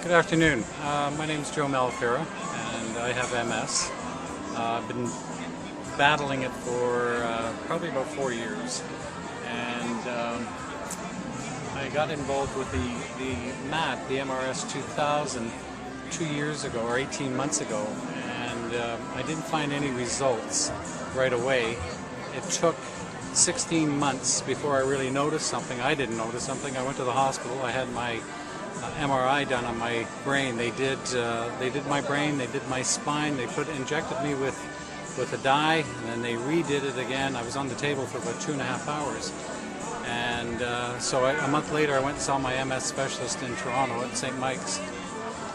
Good afternoon. My name is Joe Malafera and I have MS. I've been battling it for probably about 4 years, and I got involved with the MAT, the MRS 2000, 2 years ago or 18 months ago, and I didn't find any results right away. It took 16 months before I really noticed something. I didn't notice something. I went to the hospital. I had my MRI done on my brain. They did my brain, they did my spine, they injected me with a dye, and then they redid it again. I was on the table for about 2.5 hours. And so a month later I went and saw my MS specialist in Toronto at St. Mike's.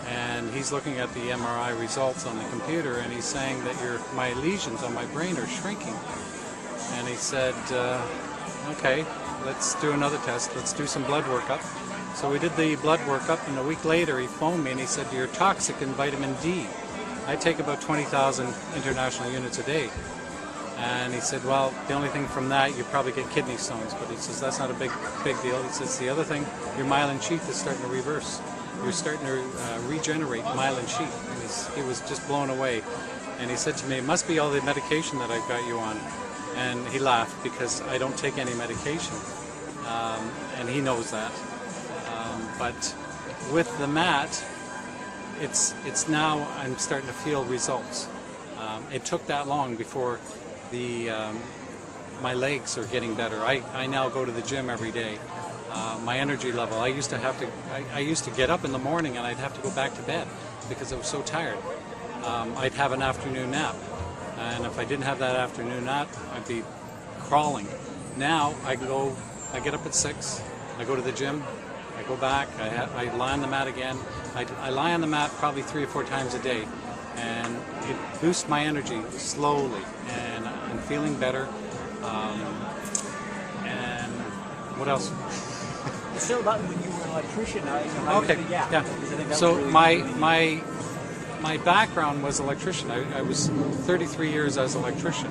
And he's looking at the MRI results on the computer, and he's saying that my lesions on my brain are shrinking. And he said, okay, let's do another test, let's do some blood workup. So we did the blood workup, and a week later he phoned me and he said, you're toxic in vitamin D. I take about 20,000 international units a day. And he said, well, the only thing from that, you probably get kidney stones. But he says, that's not a big deal. He says, the other thing, your myelin sheath is starting to reverse. You're starting to regenerate myelin sheath. And he was just blown away. And he said to me, it must be all the medication that I've got you on. And he laughed because I don't take any medication. And he knows that. But with the MAT, it's now I'm starting to feel results. It took that long before my legs are getting better. I now go to the gym every day. My energy level. I used to get up in the morning and I'd have to go back to bed because I was so tired. I'd have an afternoon nap, and if I didn't have that afternoon nap, I'd be crawling. Now I get up at 6. I go to the gym. I go back, I lie on the mat again. I lie on the mat probably 3 or 4 times a day, and it boosts my energy slowly, and I'm feeling better. And what else? It's still about when you were an electrician. Okay, yeah. So my background was electrician. I was 33 years as an electrician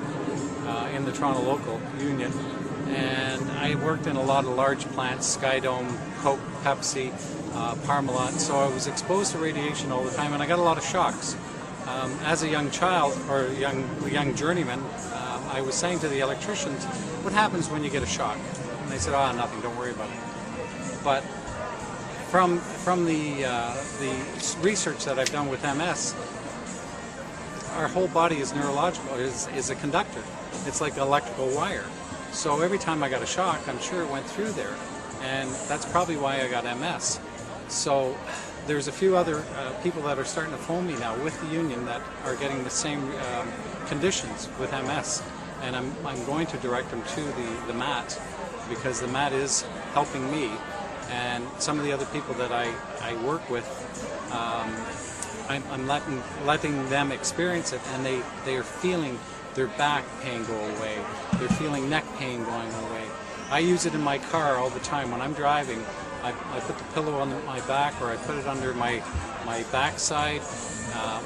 in the Toronto local union. And I worked in a lot of large plants, Skydome, Coke, Pepsi, Parmalat, so I was exposed to radiation all the time, and I got a lot of shocks. As a young child, or young journeyman, I was saying to the electricians, what happens when you get a shock? And they said, nothing, don't worry about it. But from the research that I've done with MS, our whole body is neurological, is a conductor. It's like an electrical wire. So every time I got a shock, I'm sure it went through there, and that's probably why I got MS. So there's a few other people that are starting to phone me now with the union that are getting the same conditions with MS, and I'm going to direct them to the MAT, because the MAT is helping me, and some of the other people that I work with, I'm letting them experience it, and they are feeling their back pain go away. They're feeling neck pain going away. I use it in my car all the time. When I'm driving, I put the pillow on my back, or I put it under my backside,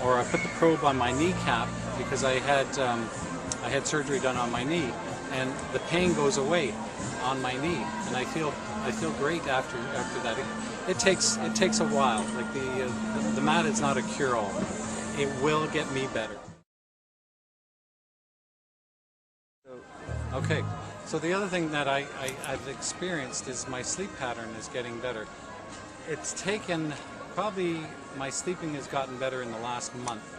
or I put the probe on my kneecap, because I had surgery done on my knee, and the pain goes away on my knee, and I feel great after that. It takes a while. Like the MAT is not a cure-all. It will get me better. Okay, so the other thing that I've experienced is my sleep pattern is getting better. It's taken, probably my sleeping has gotten better in the last month.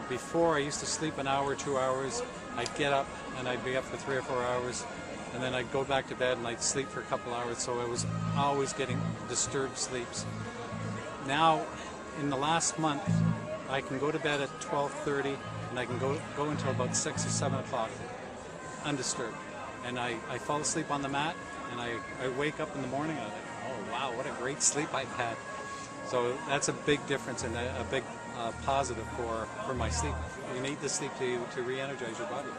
Before I used to sleep an hour, 2 hours, I'd get up and I'd be up for 3 or 4 hours, and then I'd go back to bed and I'd sleep for a couple hours, so I was always getting disturbed sleeps. Now, in the last month, I can go to bed at 12:30 and I can go until about 6 or 7 o'clock. Undisturbed, and I fall asleep on the mat, and I wake up in the morning and I think, oh wow, what a great sleep I've had. So that's a big difference and a big positive for my sleep. You need the sleep to re-energize your body.